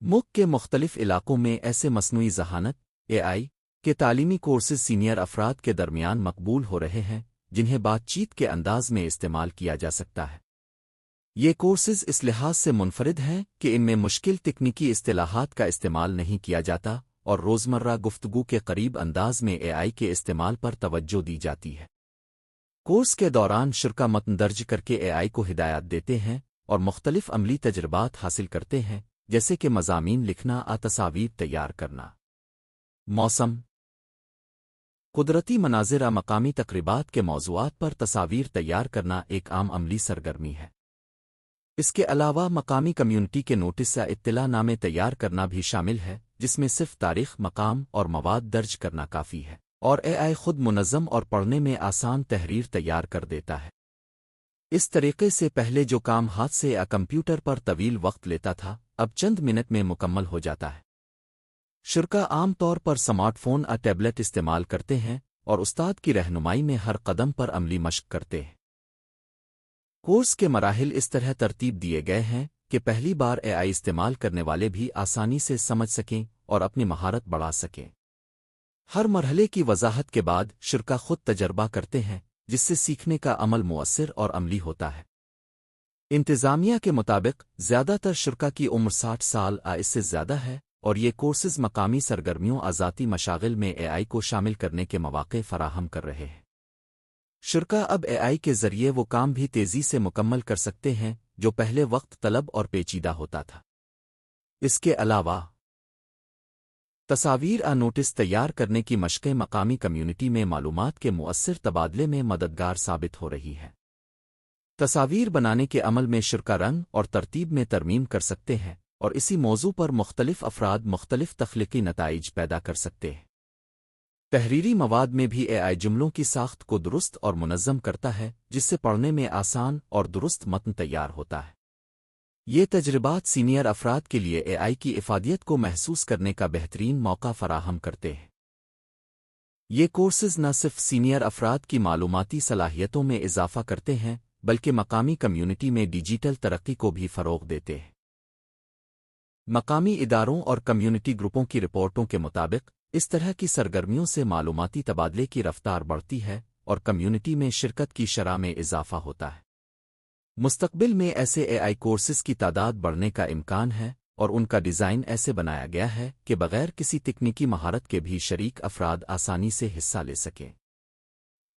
ملک کے مختلف علاقوں میں ایسے مصنوعی ذہانت اے آئی کے تعلیمی کورسز سینئر افراد کے درمیان مقبول ہو رہے ہیں جنہیں بات چیت کے انداز میں استعمال کیا جا سکتا ہے۔ یہ کورسز اس لحاظ سے منفرد ہیں کہ ان میں مشکل تکنیکی اصطلاحات کا استعمال نہیں کیا جاتا اور روزمرہ گفتگو کے قریب انداز میں اے آئی کے استعمال پر توجہ دی جاتی ہے۔ کورس کے دوران شرکا متن درج کر کے اے آئی کو ہدایات دیتے ہیں اور مختلف عملی تجربات حاصل کرتے ہیں جیسے کہ مضامین لکھنا تصاویر تیار کرنا، موسم، قدرتی مناظر مقامی تقریبات کے موضوعات پر تصاویر تیار کرنا ایک عام عملی سرگرمی ہے۔ اس کے علاوہ مقامی کمیونٹی کے نوٹس یا اطلاع نامے تیار کرنا بھی شامل ہے جس میں صرف تاریخ، مقام اور مواد درج کرنا کافی ہے، اور اے آئی خود منظم اور پڑھنے میں آسان تحریر تیار کر دیتا ہے۔ اس طریقے سے پہلے جو کام ہاتھ سے یا کمپیوٹر پر طویل وقت لیتا تھا اب چند منٹ میں مکمل ہو جاتا ہے۔ شرکا عام طور پر سمارٹ فون یا ٹیبلٹ استعمال کرتے ہیں اور استاد کی رہنمائی میں ہر قدم پر عملی مشق کرتے ہیں۔ کورس کے مراحل اس طرح ترتیب دیے گئے ہیں کہ پہلی بار اے آئی استعمال کرنے والے بھی آسانی سے سمجھ سکیں اور اپنی مہارت بڑھا سکیں۔ ہر مرحلے کی وضاحت کے بعد شرکا خود تجربہ کرتے ہیں جس سے سیکھنے کا عمل مؤثر اور عملی ہوتا ہے۔ انتظامیہ کے مطابق زیادہ تر شرکا کی عمر 60 سال یا اس سے زیادہ ہے اور یہ کورسز مقامی سرگرمیوں ذاتی مشاغل میں اے آئی کو شامل کرنے کے مواقع فراہم کر رہے ہیں۔ شرکا اب اے آئی کے ذریعے وہ کام بھی تیزی سے مکمل کر سکتے ہیں جو پہلے وقت طلب اور پیچیدہ ہوتا تھا۔ اس کے علاوہ تصاویر نوٹس تیار کرنے کی مشقیں مقامی کمیونٹی میں معلومات کے مؤثر تبادلے میں مددگار ثابت ہو رہی ہے۔ تصاویر بنانے کے عمل میں شرکا رنگ اور ترتیب میں ترمیم کر سکتے ہیں اور اسی موضوع پر مختلف افراد مختلف تخلیقی نتائج پیدا کر سکتے ہیں۔ تحریری مواد میں بھی اے آئی جملوں کی ساخت کو درست اور منظم کرتا ہے جس سے پڑھنے میں آسان اور درست متن تیار ہوتا ہے۔ یہ تجربات سینئر افراد کے لیے اے آئی کی افادیت کو محسوس کرنے کا بہترین موقع فراہم کرتے ہیں۔ یہ کورسز نہ صرف سینئر افراد کی معلوماتی صلاحیتوں میں اضافہ کرتے ہیں بلکہ مقامی کمیونٹی میں ڈیجیٹل ترقی کو بھی فروغ دیتے ہیں۔ مقامی اداروں اور کمیونٹی گروپوں کی رپورٹوں کے مطابق اس طرح کی سرگرمیوں سے معلوماتی تبادلے کی رفتار بڑھتی ہے اور کمیونٹی میں شرکت کی شرح میں اضافہ ہوتا ہے۔ مستقبل میں ایسے اے آئی کورسز کی تعداد بڑھنے کا امکان ہے اور ان کا ڈیزائن ایسے بنایا گیا ہے کہ بغیر کسی تکنیکی مہارت کے بھی شریک افراد آسانی سے حصہ لے سکیں۔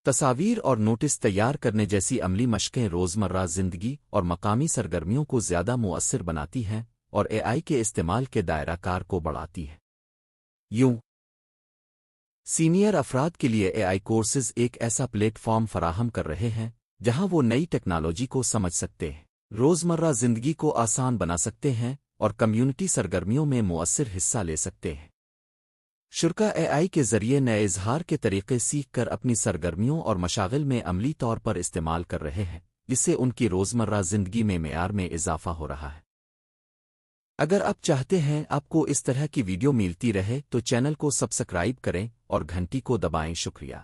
تصاویر اور نوٹس تیار کرنے جیسی عملی مشقیں روزمرہ زندگی اور مقامی سرگرمیوں کو زیادہ مؤثر بناتی ہیں اور اے آئی کے استعمال کے دائرہ کار کو بڑھاتی ہے۔ یوں سینئر افراد کے لیے اے آئی کورسز ایک ایسا پلیٹ فارم فراہم کر رہے ہیں جہاں وہ نئی ٹیکنالوجی کو سمجھ سکتے ہیں، روزمرہ زندگی کو آسان بنا سکتے ہیں اور کمیونٹی سرگرمیوں میں مؤثر حصہ لے سکتے ہیں۔ شرکا اے آئی کے ذریعے نئے اظہار کے طریقے سیکھ کر اپنی سرگرمیوں اور مشاغل میں عملی طور پر استعمال کر رہے ہیں جس سے ان کی روزمرہ زندگی میں معیار میں اضافہ ہو رہا ہے۔ اگر آپ چاہتے ہیں آپ کو اس طرح کی ویڈیو ملتی رہے تو چینل کو سبسکرائب کریں اور گھنٹی کو دبائیں۔ شکریہ۔